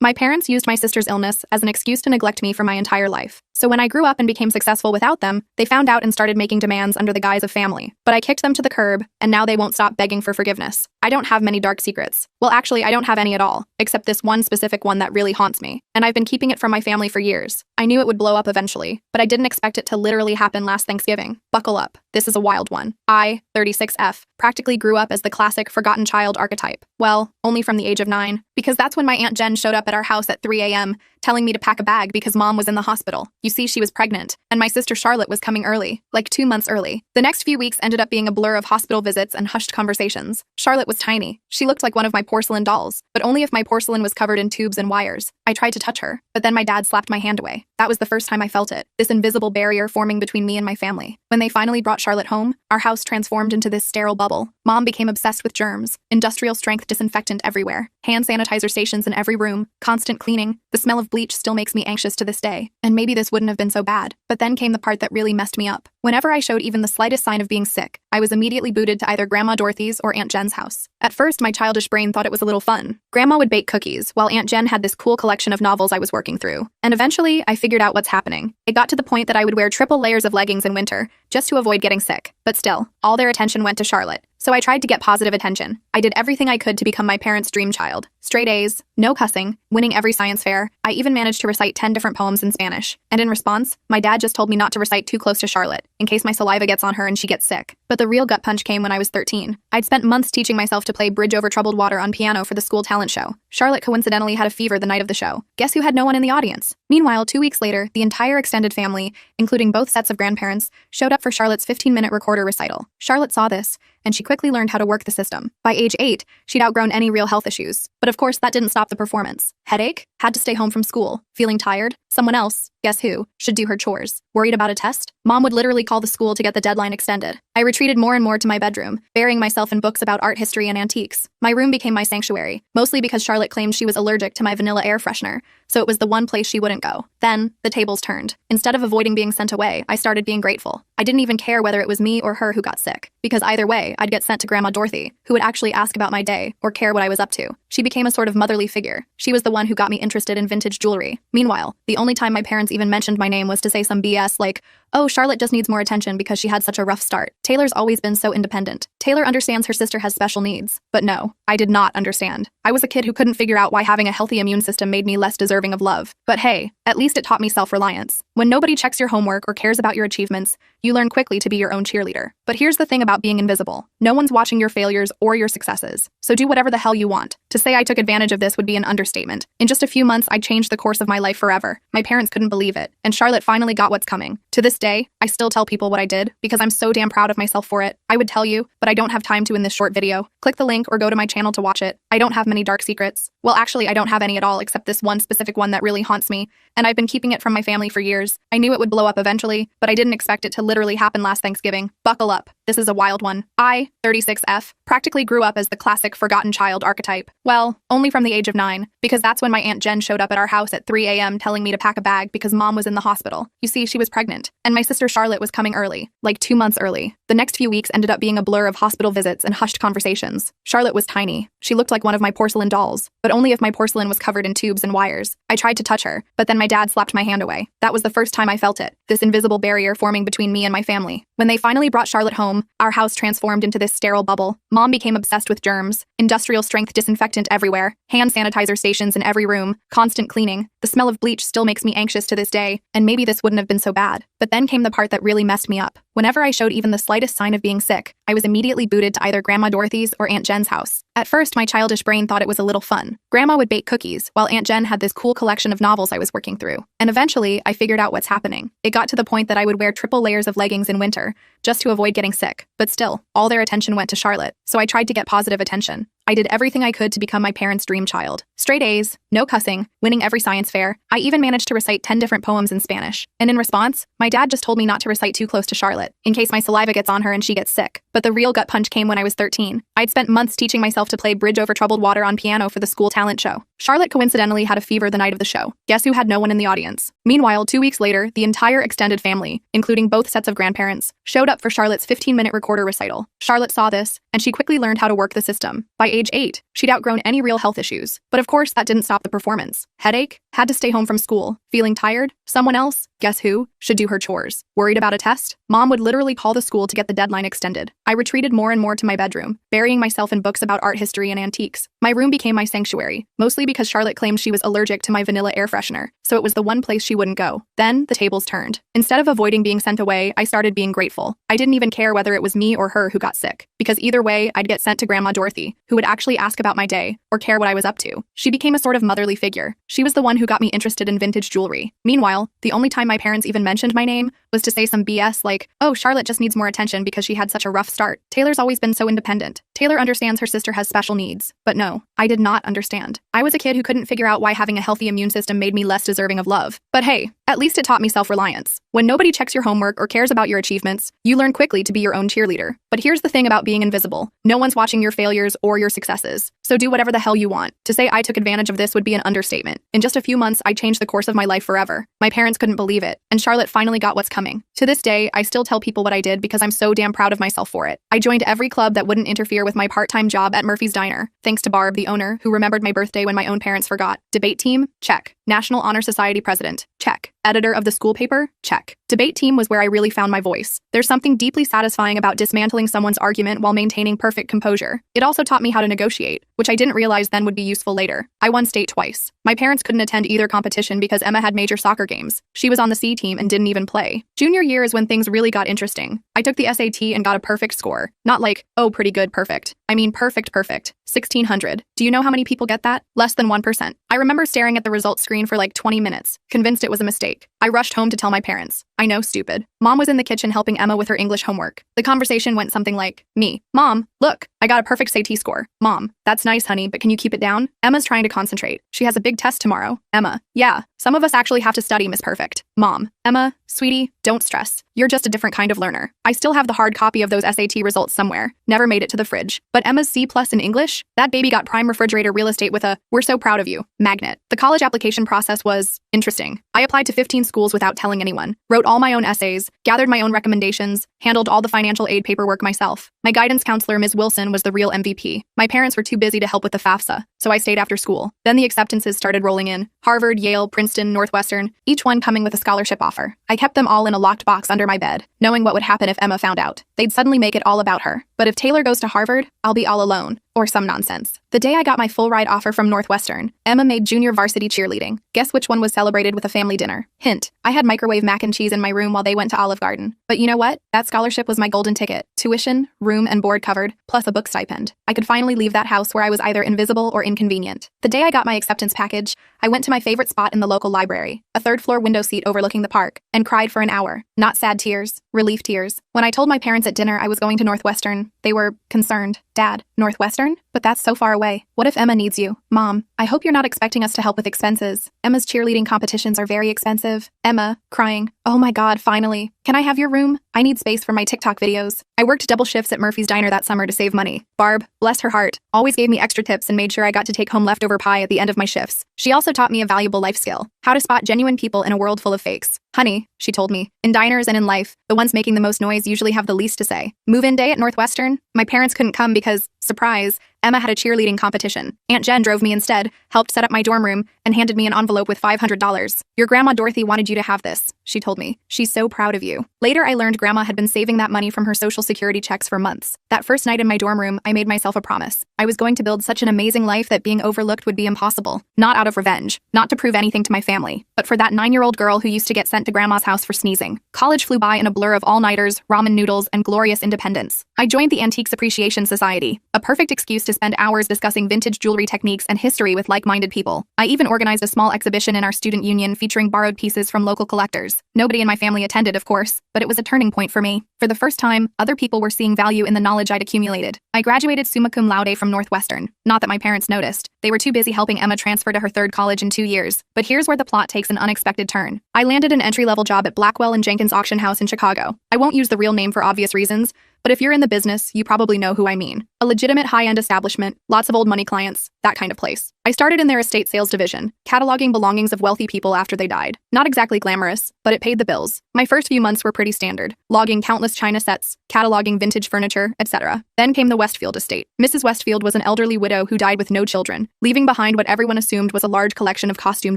My parents used my sister's illness as an excuse to neglect me for my entire life. So when I grew up and became successful without them, they found out and started making demands under the guise of family. But I kicked them to the curb, and now they won't stop begging for forgiveness. I don't have many dark secrets. Well, actually, I don't have any at all, except this one specific one that really haunts me. And I've been keeping it from my family for years. I knew it would blow up eventually, but I didn't expect it to literally happen last Thanksgiving. Buckle up. This is a wild one. I, 36F, practically grew up as the classic forgotten child archetype. Well, only from the age of 9, because that's when my Aunt Jen showed up at our house at 3 a.m., telling me to pack a bag because Mom was in the hospital. You see, she was pregnant, and my sister Charlotte was coming early, like 2 months early. The next few weeks ended up being a blur of hospital visits and hushed conversations. Charlotte was tiny. She looked like one of my porcelain dolls, but only if my porcelain was covered in tubes and wires. I tried to touch her, but then my dad slapped my hand away. That was the first time I felt it, this invisible barrier forming between me and my family. When they finally brought Charlotte home, our house transformed into this sterile bubble. Mom became obsessed with germs, industrial strength disinfectant everywhere, hand sanitizer stations in every room, constant cleaning. The smell of bleach still makes me anxious to this day. And maybe this wouldn't have been so bad. But then came the part that really messed me up. Whenever I showed even the slightest sign of being sick, I was immediately booted to either Grandma Dorothy's or Aunt Jen's house. At first, my childish brain thought it was a little fun. Grandma would bake cookies, while Aunt Jen had this cool collection of novels I was working through. And eventually, I figured out what's happening. It got to the point that I would wear triple layers of leggings in winter, just to avoid getting sick. But still, all their attention went to Charlotte. So I tried to get positive attention. I did everything I could to become my parents' dream child. Straight A's, no cussing, winning every science fair. I even managed to recite 10 different poems in Spanish. And in response, my dad just told me not to recite too close to Charlotte, in case my saliva gets on her and she gets sick. But the real gut punch came when I was 13. I'd spent months teaching myself to play Bridge Over Troubled Water on piano for the school talent show. Charlotte coincidentally had a fever the night of the show. Guess who had no one in the audience? Meanwhile, 2 weeks later, the entire extended family, including both sets of grandparents, showed up for Charlotte's 15-minute recorder recital. Charlotte saw this, and she quickly learned how to work the system. By age 8, she'd outgrown any real health issues. But of course, that didn't stop the performance. Headache? Had to stay home from school. Feeling tired? Someone else, guess who, should do her chores. Worried about a test? Mom would literally call the school to get the deadline extended. I retreated more and more to my bedroom, burying myself in books about art history and antiques. My room became my sanctuary, mostly because Charlotte claimed she was allergic to my vanilla air freshener, so it was the one place she wouldn't go. Then, the tables turned. Instead of avoiding being sent away, I started being grateful. I didn't even care whether it was me or her who got sick, because either way, I'd get sent to Grandma Dorothy, who would actually ask about my day or care what I was up to. She became a sort of motherly figure. She was the one who got me interested in vintage jewelry. Meanwhile, the only time my parents even mentioned my name was to say some BS like, "Oh, Charlotte just needs more attention because she had such a rough start. Taylor's always been so independent. Taylor understands her sister has special needs." But no, I did not understand. I was a kid who couldn't figure out why having a healthy immune system made me less deserving of love. But hey, at least it taught me self-reliance. When nobody checks your homework or cares about your achievements, you learn quickly to be your own cheerleader. But here's the thing about being invisible. No one's watching your failures or your successes. So do whatever the hell you want. To say I took advantage of this would be an understatement. In just a few months, I changed the course of my life forever. My parents couldn't believe it, and Charlotte finally got what's coming. To this day, I still tell people what I did because I'm so damn proud of myself for it. I would tell you, but I don't have time to in this short video. Click the link or go to my channel to watch it. I don't have many dark secrets. Well, actually, I don't have any at all except this one specific one that really haunts me, and I've been keeping it from my family for years. I knew it would blow up eventually, but I didn't expect it to literally happen last Thanksgiving. Buckle up. This is a wild one. I, 36F, practically grew up as the classic forgotten child archetype. Well, only from the age of 9, because that's when my Aunt Jen showed up at our house at 3 a.m. telling me to pack a bag because Mom was in the hospital. You see, she was pregnant, and my sister Charlotte was coming early, like 2 months early. The next few weeks ended up being a blur of hospital visits and hushed conversations. Charlotte was tiny. She looked like one of my porcelain dolls, but only if my porcelain was covered in tubes and wires. I tried to touch her, but then my dad slapped my hand away. That was the first time I felt it, this invisible barrier forming between me and my family. When they finally brought Charlotte home, our house transformed into this sterile bubble. Mom became obsessed with germs, industrial strength disinfectant everywhere, hand sanitizer stations in every room, constant cleaning. The smell of bleach still makes me anxious to this day, and maybe this wouldn't have been so bad. But then came the part that really messed me up. Whenever I showed even the slightest sign of being sick, I was immediately booted to either Grandma Dorothy's or Aunt Jen's house. At first, my childish brain thought it was a little fun. Grandma would bake cookies, while Aunt Jen had this cool collection of novels I was working through. And eventually, I figured out what's happening. It got to the point that I would wear triple layers of leggings in winter, just to avoid getting sick. But still, all their attention went to Charlotte, so I tried to get positive attention. I did everything I could to become my parents' dream child. Straight A's, no cussing, winning every science fair. I even managed to recite 10 different poems in Spanish. And in response, my dad just told me not to recite too close to Charlotte, in case my saliva gets on her and she gets sick. But the real gut punch came when I was 13. I'd spent months teaching myself to play Bridge Over Troubled Water on piano for the school talent show. Charlotte coincidentally had a fever the night of the show. Guess who had no one in the audience? Meanwhile, 2 weeks later, the entire extended family, including both sets of grandparents, showed up for Charlotte's 15-minute recorder recital. Charlotte saw this, and she quickly learned how to work the system. By age 8, she'd outgrown any real health issues. But of course, that didn't stop the performance. Headache? Had to stay home from school. Feeling tired? Someone else, guess who, should do her chores. Worried about a test? Mom would literally call the school to get the deadline extended. I retreated more and more to my bedroom, burying myself in books about art history and antiques. My room became my sanctuary, mostly because Charlotte claimed she was allergic to my vanilla air freshener, so it was the one place she wouldn't go. Then, the tables turned. Instead of avoiding being sent away, I started being grateful. I didn't even care whether it was me or her who got sick, because either way, I'd get sent to Grandma Dorothy, who would actually ask about my day, or care what I was up to. She became a sort of motherly figure. She was the one who got me interested in vintage jewelry. Meanwhile, the only time my parents even mentioned my name was to say some BS like, oh, Charlotte just needs more attention because she had such a rough start. Taylor's always been so independent. Taylor understands her sister has special needs. But no, I did not understand. I was a kid who couldn't figure out why having a healthy immune system made me less deserving of love. But hey, at least it taught me self-reliance. When nobody checks your homework or cares about your achievements, you learn quickly to be your own cheerleader. But here's the thing about being invisible. No one's watching your failures or your successes. So do whatever the hell you want. To say I took advantage of this would be an understatement. In just a few months, I changed the course of my life forever. My parents couldn't believe it, and Charlotte finally got what's coming. To this day, I still tell people what I did because I'm so damn proud of myself for it. I joined every club that wouldn't interfere with my part-time job at Murphy's Diner, thanks to Barb, the owner, who remembered my birthday when my own parents forgot. Debate team? Check. National Honor Society president? Check. Editor of the school paper? Check. Debate team was where I really found my voice. There's something deeply satisfying about dismantling someone's argument while maintaining perfect composure. It also taught me how to negotiate, which I didn't realize then would be useful later. I won state twice. My parents couldn't attend either competition because Emma had major soccer games. She was on the C team and didn't even play. Junior year is when things really got interesting. I took the SAT and got a perfect score. Not like, oh, pretty good, perfect. I mean perfect. 1600. Do you know how many people get that? Less than 1%. I remember staring at the results screen for like 20 minutes, convinced it was a mistake. I rushed home to tell my parents. I know, stupid. Mom was in the kitchen helping Emma with her English homework. The conversation went something like, me. Mom, look, I got a perfect SAT score. Mom, that's nice, honey, but can you keep it down? Emma's trying to concentrate. She has a big test tomorrow. Emma, yeah, some of us actually have to study, Miss Perfect. Mom, Emma, sweetie, don't stress. You're just a different kind of learner. I still have the hard copy of those SAT results somewhere. Never made it to the fridge. But Emma's C+ in English? That baby got prime refrigerator real estate with a, we're so proud of you, magnet. The college application process was interesting. I applied to 15 schools without telling anyone, wrote all my own essays, gathered my own recommendations, handled all the financial aid paperwork myself. My guidance counselor, Ms. Wilson, was the real MVP. My parents were too busy to help with the FAFSA, so I stayed after school. Then the acceptances started rolling in. Harvard, Yale, Princeton, Northwestern, each one coming with a scholarship offer. I kept them all in a locked box under my bed, knowing what would happen if Emma found out. They'd suddenly make it all about her. But if Taylor goes to Harvard, I'll be all alone. Or some nonsense. The day I got my full ride offer from Northwestern, Emma made junior varsity cheerleading. Guess which one was celebrated with a family dinner? Hint, I had microwave mac and cheese in my room while they went to Olive Garden. But you know what? That scholarship was my golden ticket. Tuition, room, and board covered, plus a book stipend. I could finally leave that house where I was either invisible or inconvenient. The day I got my acceptance package, I went to my favorite spot in the local library, a third-floor window seat overlooking the park, and cried for an hour. Not sad tears, relief tears. When I told my parents at dinner I was going to Northwestern, they were concerned. Dad, Northwestern? But that's so far away. What if Emma needs you? Mom, I hope you're not expecting us to help with expenses. Emma's cheerleading competitions are very expensive. Emma, crying. Oh my God, finally. Can I have your room? I need space for my TikTok videos. I worked double shifts at Murphy's Diner that summer to save money. Barb, bless her heart, always gave me extra tips and made sure I got to take home leftover pie at the end of my shifts. She also taught me a valuable life skill, how to spot genuine people in a world full of fakes. Honey, she told me, in diners and in life, the ones making the most noise usually have the least to say. Move-in day at Northwestern? My parents couldn't come because, surprise, Emma had a cheerleading competition. Aunt Jen drove me instead, helped set up my dorm room, and handed me an envelope with $500. Your Grandma Dorothy wanted you to have this, she told me. She's so proud of you. Later, I learned Grandma had been saving that money from her Social Security checks for months. That first night in my dorm room, I made myself a promise. I was going to build such an amazing life that being overlooked would be impossible. Not out of revenge, not to prove anything to my family, but for that 9-year-old girl who used to get sent to Grandma's house for sneezing. College flew by in a blur of all-nighters, ramen noodles, and glorious independence. I joined the Antiques Appreciation Society, a perfect excuse to spend hours discussing vintage jewelry techniques and history with like-minded people. I even organized a small exhibition in our student union featuring borrowed pieces from local collectors. Nobody in my family attended, of course, but it was a turning point for me. For the first time, other people were seeing value in the knowledge I'd accumulated. I graduated summa cum laude from Northwestern. Not that my parents noticed. They were too busy helping Emma transfer to her third college in 2 years. But here's where the plot takes an unexpected turn. I landed an entry-level job at Blackwell & Jenkins Auction House in Chicago. I won't use the real name for obvious reasons, but if you're in the business, you probably know who I mean. A legitimate high-end establishment, lots of old money clients, that kind of place. I started in their estate sales division, cataloging belongings of wealthy people after they died. Not exactly glamorous, but it paid the bills. My first few months were pretty standard, logging countless china sets, cataloging vintage furniture, etc. Then came the Westfield estate. Mrs. Westfield was an elderly widow who died with no children, leaving behind what everyone assumed was a large collection of costume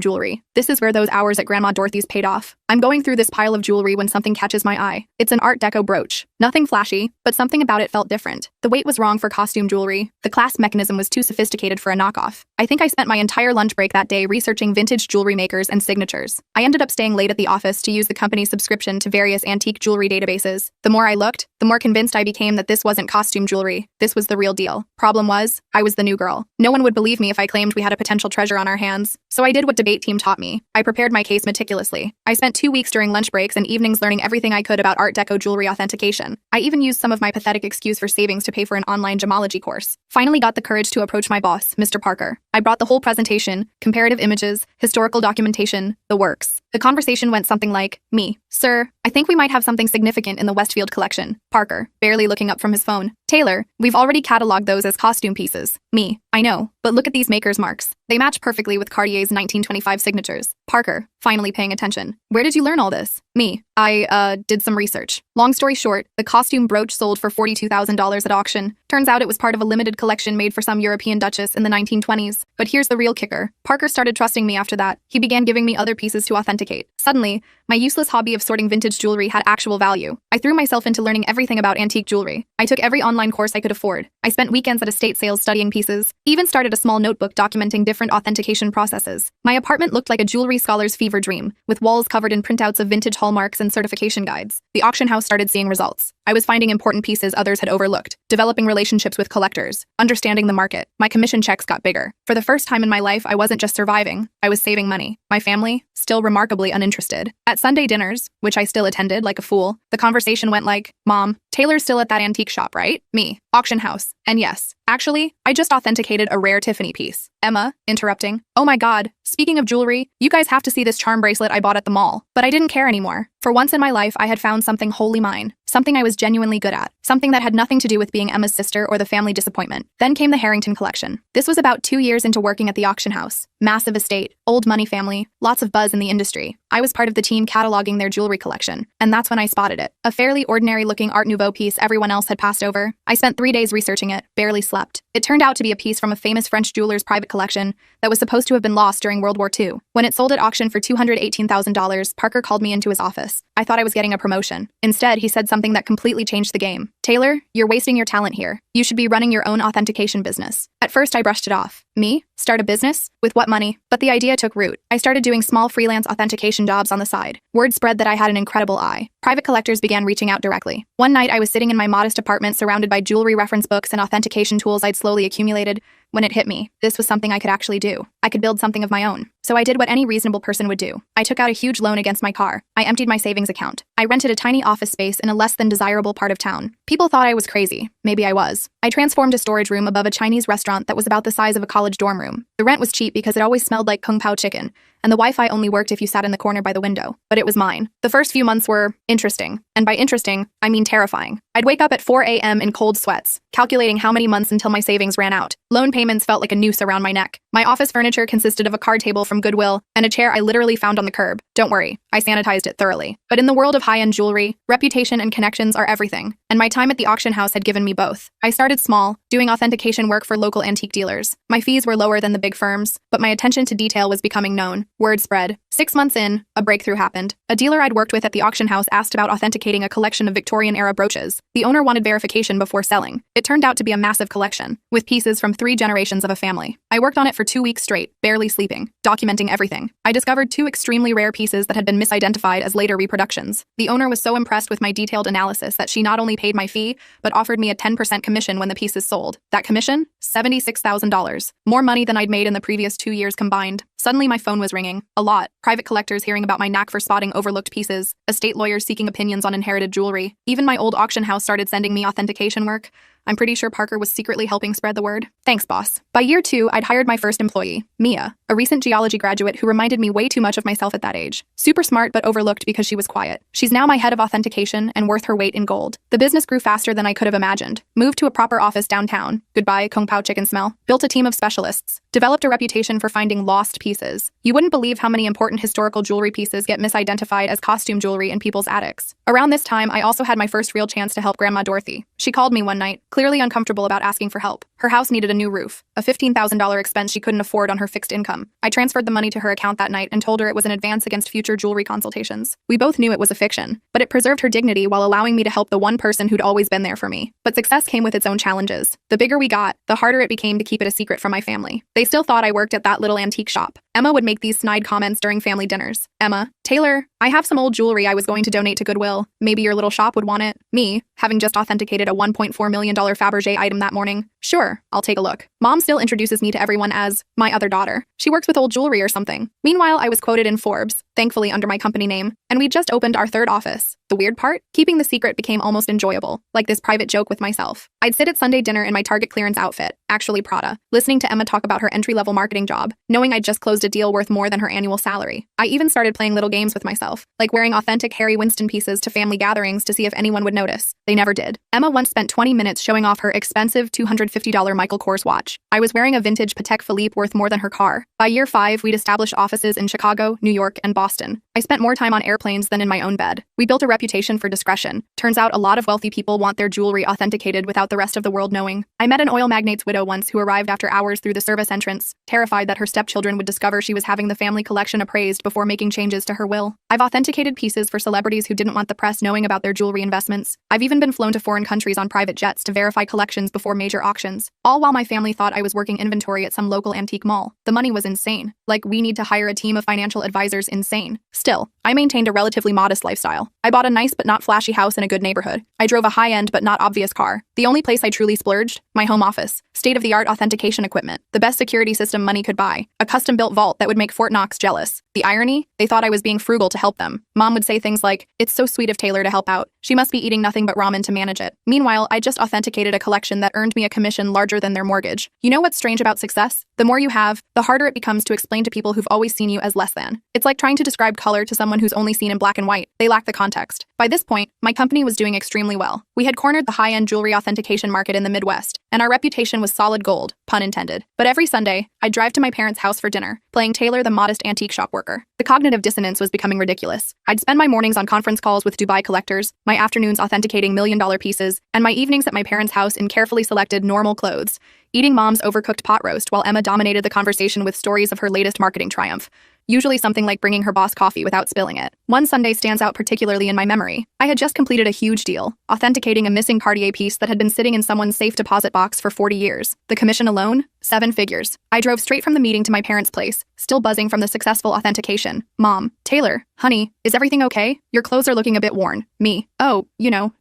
jewelry. This is where those hours at Grandma Dorothy's paid off. I'm going through this pile of jewelry when something catches my eye. It's an Art Deco brooch. Nothing flashy, but something about it felt different. The weight was wrong for costume jewelry. The clasp mechanism was too sophisticated for a knockoff. I think I spent my entire lunch break that day researching vintage jewelry makers and signatures. I ended up staying late at the office to use the company's subscription to various antique jewelry databases. The more I looked, the more convinced I became that this wasn't costume jewelry. This was the real deal. Problem was, I was the new girl. No one would believe me if I claimed we had a potential treasure on our hands. So I did what debate team taught me. I prepared my case meticulously. I spent 2 weeks during lunch breaks and evenings learning everything I could about Art Deco jewelry authentication. I even used some of my pathetic excuse for savings to pay for an online gemology course. Finally got the courage to approach my boss, Mr. Parker. I brought the whole presentation, comparative images, historical documentation, the works. The conversation went something like, me, sir, I think we might have something significant in the Westfield collection. Parker, barely looking up from his phone. Taylor, we've already cataloged those as costume pieces. Me, I know, but look at these maker's marks. They match perfectly with Cartier's 1925 signatures. Parker, finally paying attention. Where did you learn all this? Me, I did some research. Long story short, the costume brooch sold for $42,000 at auction. Turns out it was part of a limited collection made for some European duchess in the 1920s. But here's the real kicker. Parker started trusting me after that. He began giving me other pieces to authenticate. Suddenly, my useless hobby of sorting vintage jewelry had actual value. I threw myself into learning everything about antique jewelry. I took every online course I could afford. I spent weekends at estate sales studying pieces, even started a small notebook documenting different authentication processes. My apartment looked like a jewelry scholar's fever dream, with walls covered in printouts of vintage hallmarks and certification guides. The auction house started seeing results. I was finding important pieces others had overlooked, developing relationships with collectors, understanding the market. My commission checks got bigger. For the first time in my life, I wasn't just surviving, I was saving money. My family, still remarkably uninterested. At Sunday dinners, which I still attended like a fool, the conversation went like, Mom, Taylor's still at that antique shop, right? Me, auction house. And yes, actually, I just authenticated a rare Tiffany piece. Emma, interrupting, oh my god, speaking of jewelry, you guys have to see this charm bracelet I bought at the mall. But I didn't care anymore. For once in my life, I had found something wholly mine, something I was genuinely good at, something that had nothing to do with being Emma's sister or the family disappointment. Then came the Harrington collection. This was about 2 years into working at the auction house. Massive estate, old money family, lots of buzz in the industry. I was part of the team cataloging their jewelry collection, and that's when I spotted it. A fairly ordinary-looking Art Nouveau piece everyone else had passed over. I spent 3 days researching it, barely slept. It turned out to be a piece from a famous French jeweler's private collection that was supposed to have been lost during World War II. When it sold at auction for $218,000, Parker called me into his office. I thought I was getting a promotion. Instead, he said something that completely changed the game. Taylor, you're wasting your talent here. You should be running your own authentication business. At first, I brushed it off. Me? Start a business? With what money? But the idea took root. I started doing small freelance authentication jobs on the side. Word spread that I had an incredible eye. Private collectors began reaching out directly. One night, I was sitting in my modest apartment surrounded by jewelry reference books and authentication tools I'd slowly accumulated when it hit me. This was something I could actually do. I could build something of my own. So I did what any reasonable person would do. I took out a huge loan against my car. I emptied my savings account. I rented a tiny office space in a less than desirable part of town. People thought I was crazy. Maybe I was. I transformed a storage room above a Chinese restaurant that was about the size of a college dorm room. The rent was cheap because it always smelled like Kung Pao chicken, and the Wi-Fi only worked if you sat in the corner by the window. But it was mine. The first few months were interesting. And by interesting, I mean terrifying. I'd wake up at 4 a.m. in cold sweats, calculating how many months until my savings ran out. Loan payments felt like a noose around my neck. My office furniture consisted of a card table from Goodwill and a chair I literally found on the curb. Don't worry, I sanitized it thoroughly. But in the world of high-end jewelry, reputation and connections are everything. And my time at the auction house had given me both. I started small, doing authentication work for local antique dealers. My fees were lower than the big firms, but my attention to detail was becoming known. Word spread. 6 months in, a breakthrough happened. A dealer I'd worked with at the auction house asked about authenticating a collection of Victorian-era brooches. The owner wanted verification before selling. It turned out to be a massive collection, with pieces from 3 generations of a family. I worked on it for 2 weeks straight, barely sleeping, documenting everything. I discovered 2 extremely rare pieces that had been misidentified as later reproductions. The owner was so impressed with my detailed analysis that she not only paid my fee, but offered me a 10% commission when the pieces sold. That commission? $76,000. More money than I'd made in the previous 2 years combined. Suddenly my phone was ringing. A lot. Private collectors hearing about my knack for spotting overlooked pieces. Estate lawyers seeking opinions on inherited jewelry. Even my old auction house started sending me authentication work. I'm pretty sure Parker was secretly helping spread the word. Thanks, boss. By year 2, I'd hired my first employee, Mia, a recent geology graduate who reminded me way too much of myself at that age. Super smart but overlooked because she was quiet. She's now my head of authentication and worth her weight in gold. The business grew faster than I could have imagined. Moved to a proper office downtown. Goodbye, Kung Pao chicken smell. Built a team of specialists. Developed a reputation for finding lost pieces. You wouldn't believe how many important historical jewelry pieces get misidentified as costume jewelry in people's attics. Around this time, I also had my first real chance to help Grandma Dorothy. She called me one night, clearly uncomfortable about asking for help. Her house needed a new roof, a $15,000 expense she couldn't afford on her fixed income. I transferred the money to her account that night and told her it was an advance against future jewelry consultations. We both knew it was a fiction, but it preserved her dignity while allowing me to help the one person who'd always been there for me. But success came with its own challenges. The bigger we got, the harder it became to keep it a secret from my family. They still thought I worked at that little antique shop. Emma would make these snide comments during family dinners. Emma, Taylor, I have some old jewelry I was going to donate to Goodwill. Maybe your little shop would want it. Me, having just authenticated a $1.4 million Fabergé item that morning. Sure, I'll take a look. Mom still introduces me to everyone as my other daughter. She works with old jewelry or something. Meanwhile, I was quoted in Forbes, thankfully under my company name, and we just opened our 3rd office. The weird part? Keeping the secret became almost enjoyable, like this private joke with myself. I'd sit at Sunday dinner in my Target clearance outfit, actually Prada, listening to Emma talk about her entry-level marketing job, knowing I'd just closed a deal worth more than her annual salary. I even started playing little games with myself, like wearing authentic Harry Winston pieces to family gatherings to see if anyone would notice. They never did. Emma once spent 20 minutes showing off her expensive $250 Michael Kors watch. I was wearing a vintage Patek Philippe worth more than her car. By year 5, we'd established offices in Chicago, New York, and Boston. I spent more time on airplanes than in my own bed. We built a reputation for discretion. Turns out a lot of wealthy people want their jewelry authenticated without the rest of the world knowing. I met an oil magnate's widow once who arrived after hours through the service entrance, terrified that her stepchildren would discover she was having the family collection appraised before making changes to her will. I've authenticated pieces for celebrities who didn't want the press knowing about their jewelry investments. I've even been flown to foreign countries on private jets to verify collections before major auctions, all while my family thought I was working inventory at some local antique mall. The money was insane. Like, we need to hire a team of financial advisors insane. Still, I maintained a relatively modest lifestyle. I bought a nice but not flashy house in a good neighborhood. I drove a high-end but not obvious car. The only place I truly splurged? My home office. State-of-the-art authentication equipment. The best security system money could buy. A custom-built vault that would make Fort Knox jealous. The irony? They thought I was being frugal to help them. Mom would say things like, "It's so sweet of Taylor to help out. She must be eating nothing but ramen to manage it." Meanwhile, I just authenticated a collection that earned me a commission larger than their mortgage. You know what's strange about success? The more you have, the harder it becomes to explain to people who've always seen you as less than. It's like trying to describe color to someone who's only seen in black and white. They lack the context. By this point, my company was doing extremely well. We had cornered the high-end jewelry authentication market in the Midwest, and our reputation was solid gold, pun intended. But every Sunday, I'd drive to my parents' house for dinner, playing Taylor the modest antique shop worker. The cognitive dissonance was becoming ridiculous. I'd spend my mornings on conference calls with Dubai collectors, my afternoons authenticating million-dollar pieces, and my evenings at my parents' house in carefully selected normal clothes, eating Mom's overcooked pot roast while Emma dominated the conversation with stories of her latest marketing triumph. Usually something like bringing her boss coffee without spilling it. One Sunday stands out particularly in my memory. I had just completed a huge deal, authenticating a missing Cartier piece that had been sitting in someone's safe deposit box for 40 years. The commission alone? 7 figures. I drove straight from the meeting to my parents' place, still buzzing from the successful authentication. Mom, Taylor, honey, is everything okay? Your clothes are looking a bit worn. Me, oh,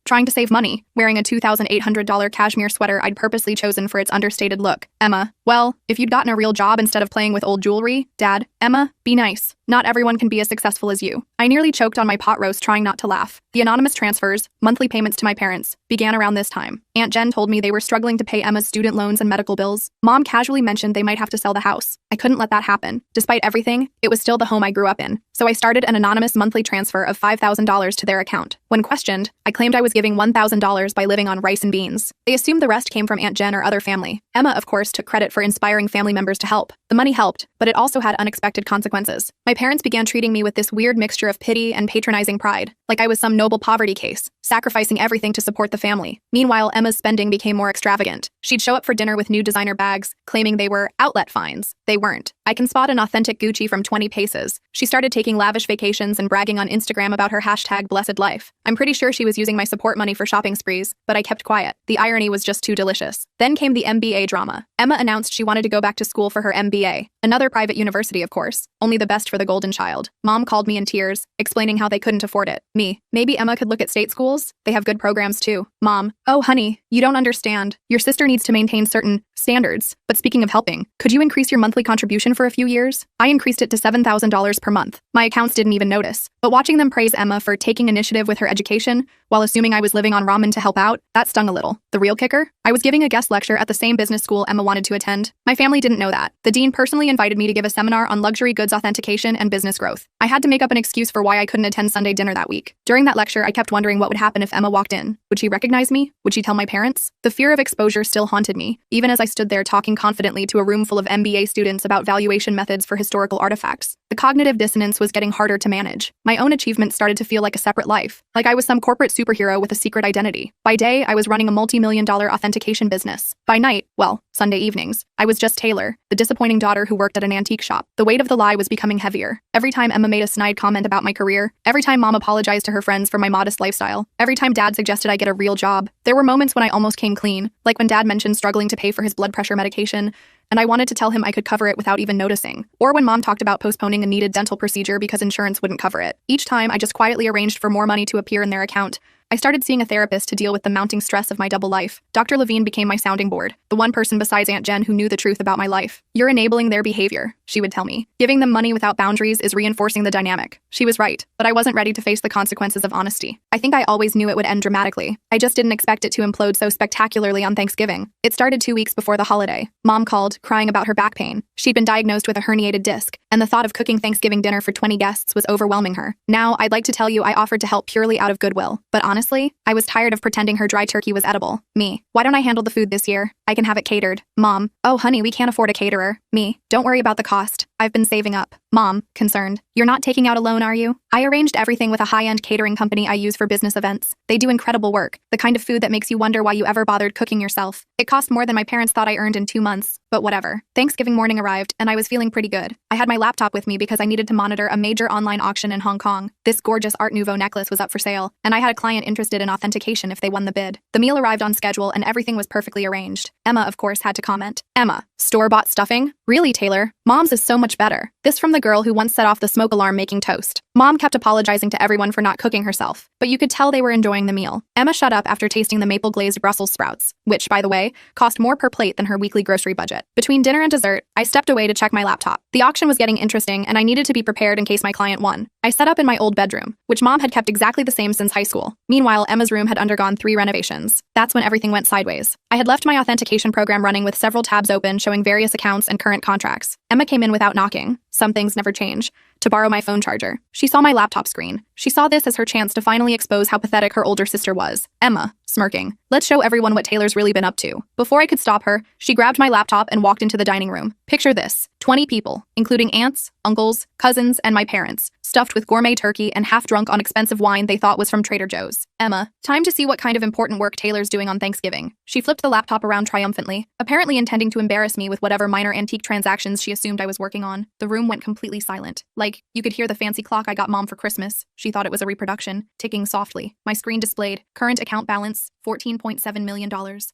trying to save money, wearing a $2,800 cashmere sweater I'd purposely chosen for its understated look. Emma, well, if you'd gotten a real job instead of playing with old jewelry. Dad, Emma, be nice. Not everyone can be as successful as you. I nearly choked on my pot roast trying not to laugh. The anonymous transfers, monthly payments to my parents, began around this time. Aunt Jen told me they were struggling to pay Emma's student loans and medical bills. Mom casually mentioned they might have to sell the house. I couldn't let that happen. Despite everything, it was still the home I grew up in. So I started an anonymous monthly transfer of $5,000 to their account. When questioned, I claimed I was giving $1,000 by living on rice and beans. They assumed the rest came from Aunt Jen or other family. Emma, of course, took credit for inspiring family members to help. The money helped, but it also had unexpected consequences. My parents began treating me with this weird mixture of pity and patronizing pride, like I was some noble poverty case, sacrificing everything to support the family. Meanwhile, Emma's spending became more extravagant. She'd show up for dinner with new designer bags, claiming they were outlet finds. They weren't. I can spot an authentic Gucci from 20 paces. She started taking lavish vacations and bragging on Instagram about her #blessed life. I'm pretty sure she was using my support money for shopping sprees, but I kept quiet. The irony was just too delicious. Then came the MBA drama. Emma announced she wanted to go back to school for her MBA. Another private university, of course. Only the best for the golden child. Mom called me in tears, explaining how they couldn't afford it. Me, maybe Emma could look at state schools? They have good programs too. Mom, oh honey, you don't understand. Your sister needs to maintain certain Standards. But speaking of helping, could you increase your monthly contribution for a few years? I increased it to $7,000 per month. My accounts didn't even notice. But watching them praise Emma for taking initiative with her education, while assuming I was living on ramen to help out, that stung a little. The real kicker? I was giving a guest lecture at the same business school Emma wanted to attend. My family didn't know that. The dean personally invited me to give a seminar on luxury goods authentication and business growth. I had to make up an excuse for why I couldn't attend Sunday dinner that week. During that lecture, I kept wondering what would happen if Emma walked in. Would she recognize me? Would she tell my parents? The fear of exposure still haunted me, even as I stood there talking confidently to a room full of MBA students about valuation methods for historical artifacts. The cognitive dissonance was getting harder to manage. My own achievements started to feel like a separate life, like I was some corporate superhero with a secret identity. By day, I was running a multi-million-dollar authentication business. By night, well, Sunday evenings, I was just Taylor, the disappointing daughter who worked at an antique shop. The weight of the lie was becoming heavier. Every time Emma made a snide comment about my career, every time Mom apologized to her friends for my modest lifestyle, every time Dad suggested I get a real job, there were moments when I almost came clean, like when Dad mentioned struggling to pay for his blood pressure medication, and I wanted to tell him I could cover it without even noticing. Or when Mom talked about postponing a needed dental procedure because insurance wouldn't cover it. Each time, I just quietly arranged for more money to appear in their account. I started seeing a therapist to deal with the mounting stress of my double life. Dr. Levine became my sounding board, the one person besides Aunt Jen who knew the truth about my life. You're enabling their behavior, she would tell me. Giving them money without boundaries is reinforcing the dynamic. She was right, but I wasn't ready to face the consequences of honesty. I think I always knew it would end dramatically. I just didn't expect it to implode so spectacularly on Thanksgiving. It started 2 weeks before the holiday. Mom called, crying about her back pain. She'd been diagnosed with a herniated disc, and the thought of cooking Thanksgiving dinner for 20 guests was overwhelming her. Now, I'd like to tell you I offered to help purely out of goodwill, but honestly, I was tired of pretending her dry turkey was edible. Me. Why don't I handle the food this year? I can have it catered. Mom. Oh, honey, we can't afford a caterer. Me. Don't worry about the cost. I've been saving up. Mom. Concerned. You're not taking out a loan, are you? I arranged everything with a high-end catering company I use for business events. They do incredible work, the kind of food that makes you wonder why you ever bothered cooking yourself. It cost more than my parents thought I earned in 2 months, but whatever. Thanksgiving morning arrived, and I was feeling pretty good. I had my laptop with me because I needed to monitor a major online auction in Hong Kong. This gorgeous Art Nouveau necklace was up for sale, and I had a client interested in authentication if they won the bid. The meal arrived on schedule, and everything was perfectly arranged. Emma, of course, had to comment. Emma. Store-bought stuffing? Really, Taylor? Mom's is so much better. This from the girl who once set off the smoke alarm making toast. Mom kept apologizing to everyone for not cooking herself, but you could tell they were enjoying the meal. Emma shut up after tasting the maple-glazed Brussels sprouts, which, by the way, cost more per plate than her weekly grocery budget. Between dinner and dessert, I stepped away to check my laptop. The auction was getting interesting, and I needed to be prepared in case my client won. I set up in my old bedroom, which Mom had kept exactly the same since high school. Meanwhile, Emma's room had undergone 3 renovations. That's when everything went sideways. I had left my authentication program running with several tabs open showing various accounts and current contracts. Emma came in without knocking. Some things never change. To borrow my phone charger. She saw my laptop screen. She saw this as her chance to finally expose how pathetic her older sister was. Emma, smirking. Let's show everyone what Taylor's really been up to. Before I could stop her, she grabbed my laptop and walked into the dining room. Picture this. 20 people, including aunts, uncles, cousins, and my parents, stuffed with gourmet turkey and half drunk on expensive wine they thought was from Trader Joe's. Emma, time to see what kind of important work Taylor's doing on Thanksgiving. She flipped the laptop around triumphantly, apparently intending to embarrass me with whatever minor antique transactions she assumed I was working on. The room went completely silent. Like, you could hear the fancy clock I got Mom for Christmas. She thought it was a reproduction, ticking softly. My screen displayed current account balance, $14.7 million.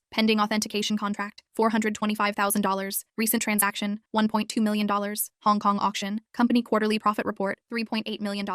Pending authentication contract, $425,000. Recent transaction, $1.2 million. Hong Kong auction. Company quarterly profit report, $3.8 million.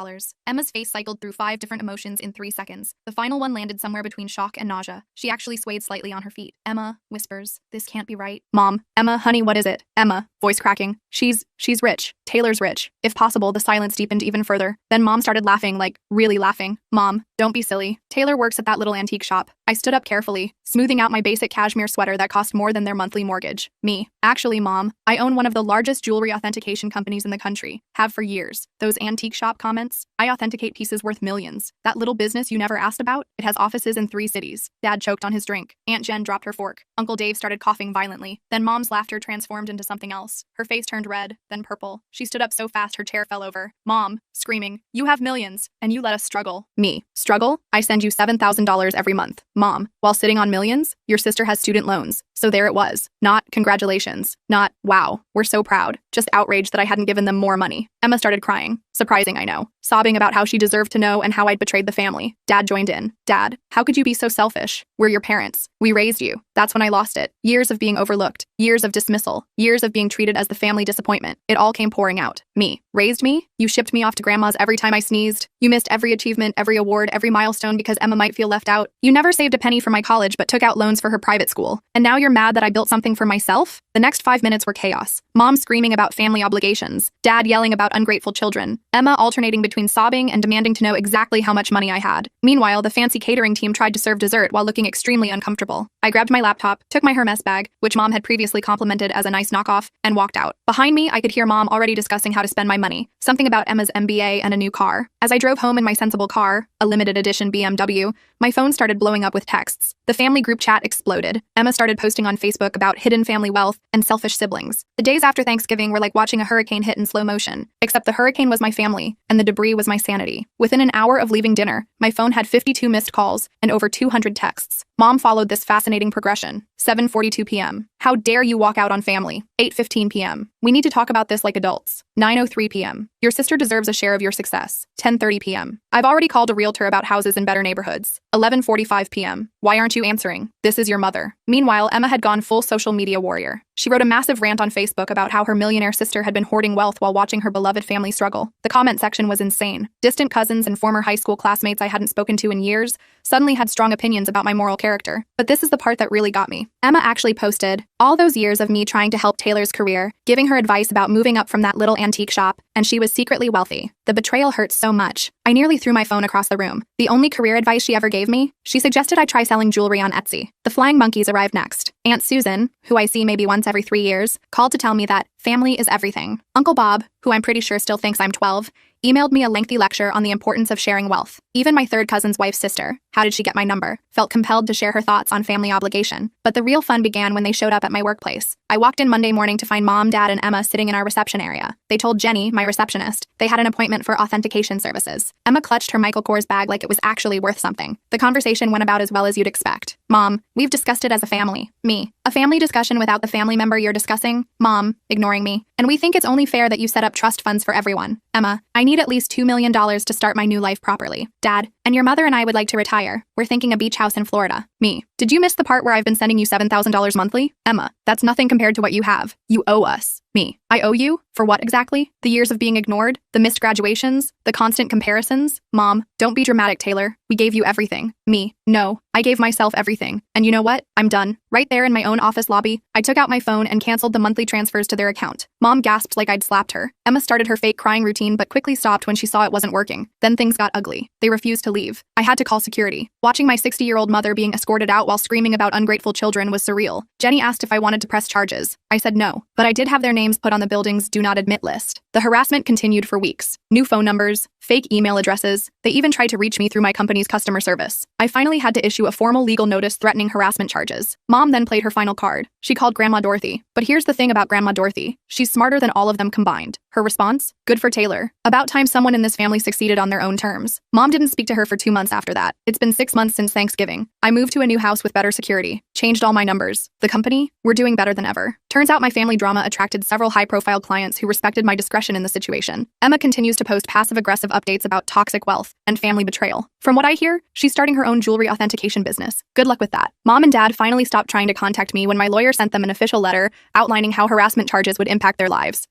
Emma's face cycled through 5 different emotions in 3 seconds. The final one landed somewhere between shock and nausea. She actually swayed slightly on her feet. Emma whispers, "This can't be right." Mom. Emma, honey, what is it? Emma, voice cracking. She's rich. Taylor's rich. If possible, the silence deepened even further. Then Mom started laughing, like, really laughing. Mom, don't be silly. Taylor works at that little antique shop. I stood up carefully, smoothing out my basic cashmere sweater that cost more than their monthly mortgage. Me. Actually, Mom, I own one of the largest jewelry authentication companies in the country. Have for years. Those antique shop comments? I authenticate pieces worth millions. That little business you never asked about? It has offices in 3 cities. Dad choked on his drink. Aunt Jen dropped her fork. Uncle Dave started coughing violently. Then Mom's laughter transformed into something else. Her face turned red, then purple. She stood up so fast her chair fell over. Mom, screaming, "You have millions, and you let us struggle." Me. Struggle? I send you $7,000 every month. Mom, while sitting on millions, your sister has student loans. So there it was. Not congratulations. Not, wow, we're so proud. Just outraged that I hadn't given them more money. Emma started crying. Surprising, I know. Sobbing about how she deserved to know and how I'd betrayed the family. Dad joined in. Dad, how could you be so selfish? We're your parents. We raised you. That's when I lost it. Years of being overlooked, years of dismissal, years of being treated as the family disappointment. It all came pouring out. Me. Raised me? You shipped me off to grandma's every time I sneezed. You missed every achievement, every award, every milestone because Emma might feel left out. You never saved a penny for my college but took out loans for her private school. And now you're mad that I built something for myself? The next 5 minutes were chaos. Mom screaming about family obligations, Dad yelling about ungrateful children, Emma alternating between sobbing and demanding to know exactly how much money I had. Meanwhile, the fancy catering team tried to serve dessert while looking extremely uncomfortable. I grabbed my laptop, took my Hermes bag, which Mom had previously complimented as a nice knockoff, and walked out. Behind me, I could hear Mom already discussing how to spend my money, something about Emma's MBA and a new car. As I drove home in my sensible car, a limited edition BMW, my phone started blowing up with texts. The family group chat exploded. Emma started posting on Facebook about hidden family wealth and selfish siblings. The days after Thanksgiving were like watching a hurricane hit in slow motion, except the hurricane was my family, and the debris was my sanity. Within an hour of leaving dinner, my phone had 52 missed calls and over 200 texts. Mom followed this fascinating progression. 7:42 p.m. How dare you walk out on family? 8:15 p.m. We need to talk about this like adults. 9:03 p.m. Your sister deserves a share of your success. 10:30 p.m. I've already called a realtor about houses in better neighborhoods. 11:45 p.m. Why aren't you answering? This is your mother. Meanwhile, Emma had gone full social media warrior. She wrote a massive rant on Facebook about how her millionaire sister had been hoarding wealth while watching her beloved family struggle. The comment section was insane. Distant cousins and former high school classmates I hadn't spoken to in years suddenly had strong opinions about my moral character. But this is the part that really got me. Emma actually posted, all those years of me trying to help Taylor's career, giving her advice about moving up from that little antique shop, and she was secretly wealthy. The betrayal hurts so much. I nearly threw my phone across the room. The only career advice she ever gave me? She suggested I try selling jewelry on Etsy. The flying monkeys arrived next. Aunt Susan, who I see maybe once every 3 years, called to tell me that family is everything. Uncle Bob, who I'm pretty sure still thinks I'm 12, emailed me a lengthy lecture on the importance of sharing wealth. Even my third cousin's wife's sister, how did she get my number, felt compelled to share her thoughts on family obligation. But the real fun began when they showed up at my workplace. I walked in Monday morning to find Mom, Dad, and Emma sitting in our reception area. They told Jenny, my receptionist, they had an appointment for authentication services. Emma clutched her Michael Kors bag like it was actually worth something. The conversation went about as well as you'd expect. Mom, we've discussed it as a family. Me, a family discussion without the family member you're discussing? Mom, ignoring me. And we think it's only fair that you set up trust funds for everyone. Emma, I need at least $2 million to start my new life properly. Dad, and your mother and I would like to retire. We're thinking a beach house in Florida. Me, did you miss the part where I've been sending you $7,000 monthly? Emma, that's nothing compared to what you have. You owe us. Me, I owe you? For what exactly? The years of being ignored? The missed graduations? The constant comparisons? Mom, don't be dramatic, Taylor. We gave you everything. Me, no, I gave myself everything. And you know what? I'm done. Right there in my own office lobby, I took out my phone and canceled the monthly transfers to their account. Mom gasped like I'd slapped her. Emma started her fake crying routine but quickly stopped when she saw it wasn't working. Then things got ugly. They refused to leave. I had to call security. Watching my 60-year-old mother being escorted out while screaming about ungrateful children was surreal. Jenny asked if I wanted to press charges. I said no, but I did have their names put on the building's do not admit list. The harassment continued for weeks. New phone numbers, fake email addresses. They even tried to reach me through my company's customer service. I finally had to issue a formal legal notice threatening harassment charges. Mom then played her final card. She called Grandma Dorothy. But here's the thing about Grandma Dorothy. She's smarter than all of them combined. Her response? Good for Taylor. About time someone in this family succeeded on their own terms. Mom didn't speak to her for 2 months after that. It's been 6 months since Thanksgiving. I moved to a new house with better security. Changed all my numbers. The company? We're doing better than ever. Turns out my family drama attracted several high-profile clients who respected my discretion in the situation. Emma continues to post passive-aggressive updates about toxic wealth and family betrayal. From what I hear, she's starting her own jewelry authentication business. Good luck with that. Mom and Dad finally stopped trying to contact me when my lawyer sent them an official letter outlining how harassment charges would impact their lives.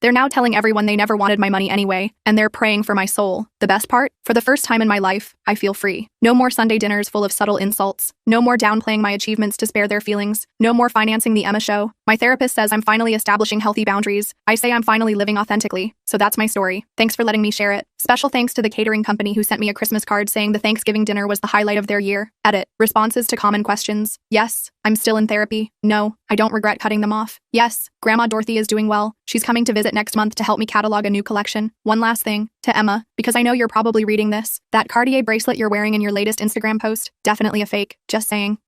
They're now telling everyone they never wanted my money anyway, and they're praying for my soul. The best part? For the first time in my life, I feel free. No more Sunday dinners full of subtle insults. No more downplaying my achievements to spare their feelings. No more financing the Emma show. My therapist says I'm finally establishing healthy boundaries. I say I'm finally living authentically. So that's my story. Thanks for letting me share it. Special thanks to the catering company who sent me a Christmas card saying the Thanksgiving dinner was the highlight of their year. Edit. Responses to common questions. Yes, I'm still in therapy. No, I don't regret cutting them off. Yes, Grandma Dorothy is doing well. She's coming to visit next month to help me catalog a new collection. One last thing. To Emma, because I know you're probably reading this, that Cartier bracelet you're wearing in your latest Instagram post, definitely a fake. Just saying.